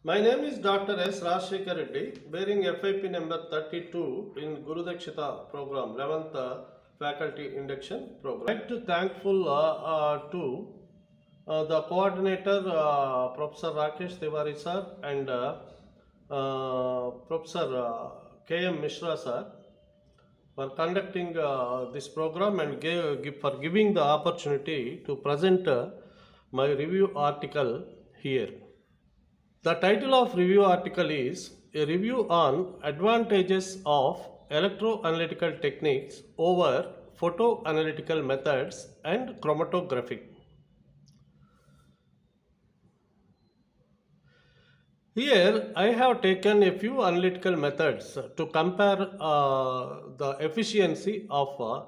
My name is Dr. S. Rajshekhar Reddy, bearing FIP number 32 in Guru Dakshita program, 11th faculty induction program. I'd like to thankful to the coordinator, Professor Rakesh Tiwari sir and Professor K.M. Mishra sir for conducting this program and for giving the opportunity to present my review article here. The title of review article is A Review on Advantages of Electroanalytical Techniques over Photoanalytical Methods and Chromatography. Here I have taken a few analytical methods to compare the efficiency of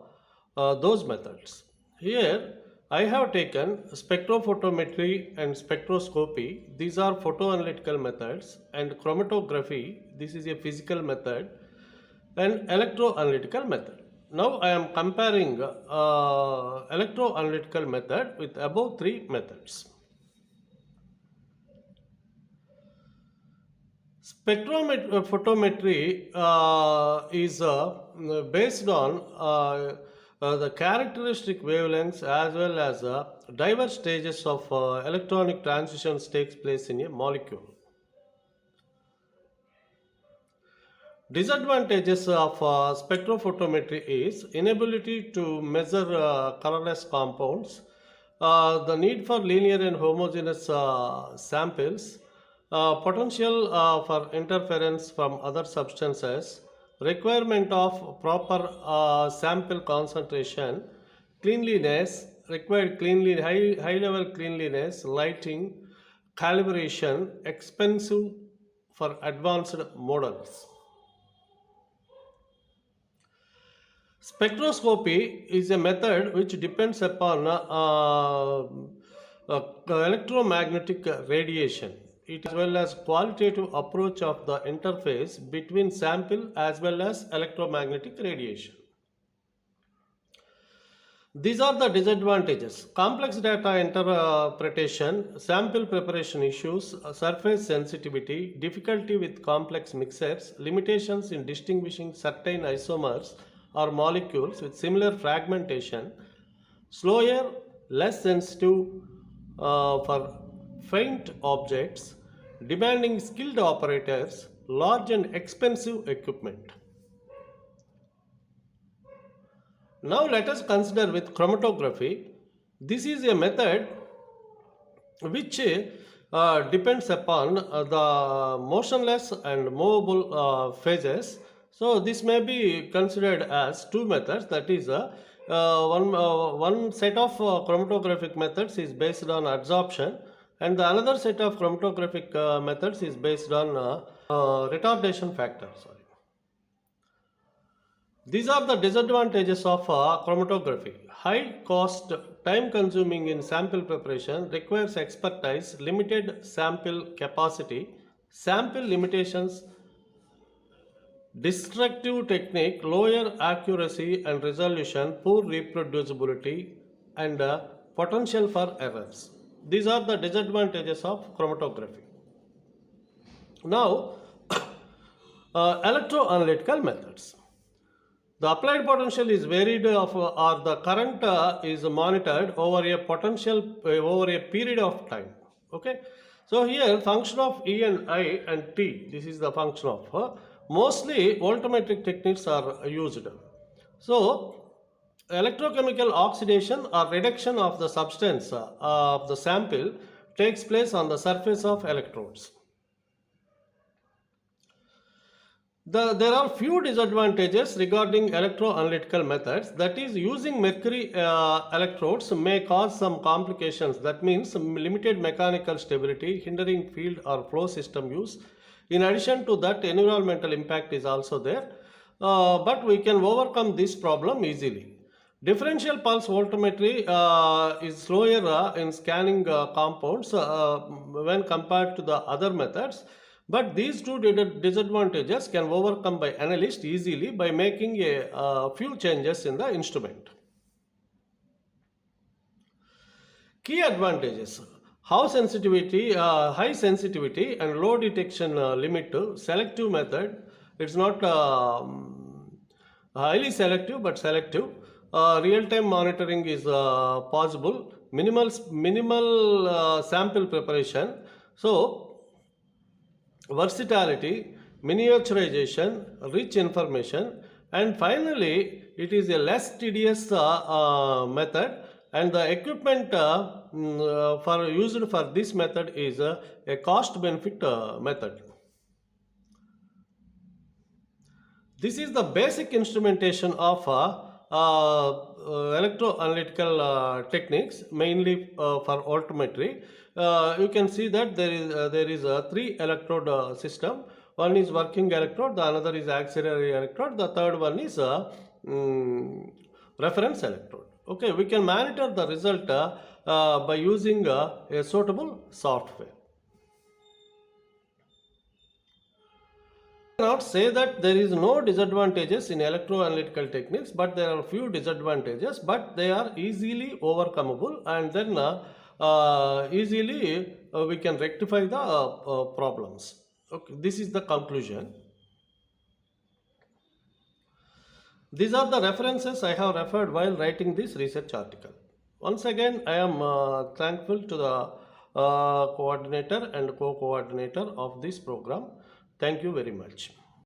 those methods. Here I have taken spectrophotometry and spectroscopy. These are photoanalytical methods, and chromatography. This is a physical method, and electroanalytical method. Now I am comparing electroanalytical method with above three methods. Spectrophotometry is based on the characteristic wavelengths as well as diverse stages of electronic transitions takes place in a molecule. Disadvantages of spectrophotometry is inability to measure colorless compounds, the need for linear and homogeneous samples, potential for interference from other substances, requirement of proper sample concentration, cleanliness, required high level cleanliness, lighting, calibration, expensive for advanced models. Spectroscopy is a method which depends upon electromagnetic radiation. It as well as qualitative approach of the interface between sample as well as electromagnetic radiation. These are the disadvantages: complex data interpretation, sample preparation issues, surface sensitivity, difficulty with complex mixers, limitations in distinguishing certain isomers or molecules with similar fragmentation, slower, less sensitive for faint objects, demanding skilled operators, large and expensive equipment. Now let us consider with chromatography. This is a method which depends upon the motionless and movable phases. So this may be considered as two methods, that is one set of chromatographic methods is based on adsorption, and the another set of chromatographic methods is based on retardation factor. These are the disadvantages of chromatography. High cost, time consuming in sample preparation, requires expertise, limited sample capacity, sample limitations, destructive technique, lower accuracy and resolution, poor reproducibility, and potential for errors. These are the disadvantages of chromatography. Now, electroanalytical methods. The applied potential is varied or the current is monitored over a over a period of time. Okay. So here function of E and I and T, this is the function of mostly voltammetric techniques are used. So electrochemical oxidation or reduction of the substance of the sample takes place on the surface of electrodes. There are few disadvantages regarding electroanalytical methods. That is, using mercury electrodes may cause some complications. That means some limited mechanical stability, hindering field or flow system use. In addition to that, environmental impact is also there, but we can overcome this problem easily. Differential pulse voltammetry is slower in scanning compounds when compared to the other methods. But these two disadvantages can overcome by analyst easily by making a few changes in the instrument. Key advantages. How sensitivity, high sensitivity and low detection limit to selective method. It's not highly selective but selective. Real-time monitoring is possible. Minimal sample preparation. So versatility, miniaturization, rich information, and finally, it is a less tedious method. And the equipment for used for this method is a cost-benefit method. This is the basic instrumentation of electroanalytical techniques, mainly for altimetry. You can see that there is a three electrode system. One is working electrode, the another is auxiliary electrode, the third one is mm, reference electrode. Okay, we can monitor the result by using a suitable software. Cannot say that there is no disadvantages in electroanalytical techniques, but there are few disadvantages, but they are easily overcomable, and then easily we can rectify the problems. Okay, this is the conclusion. These are the references I have referred while writing this research article. Once again, I am thankful to the coordinator and co-coordinator of this program. Thank you very much.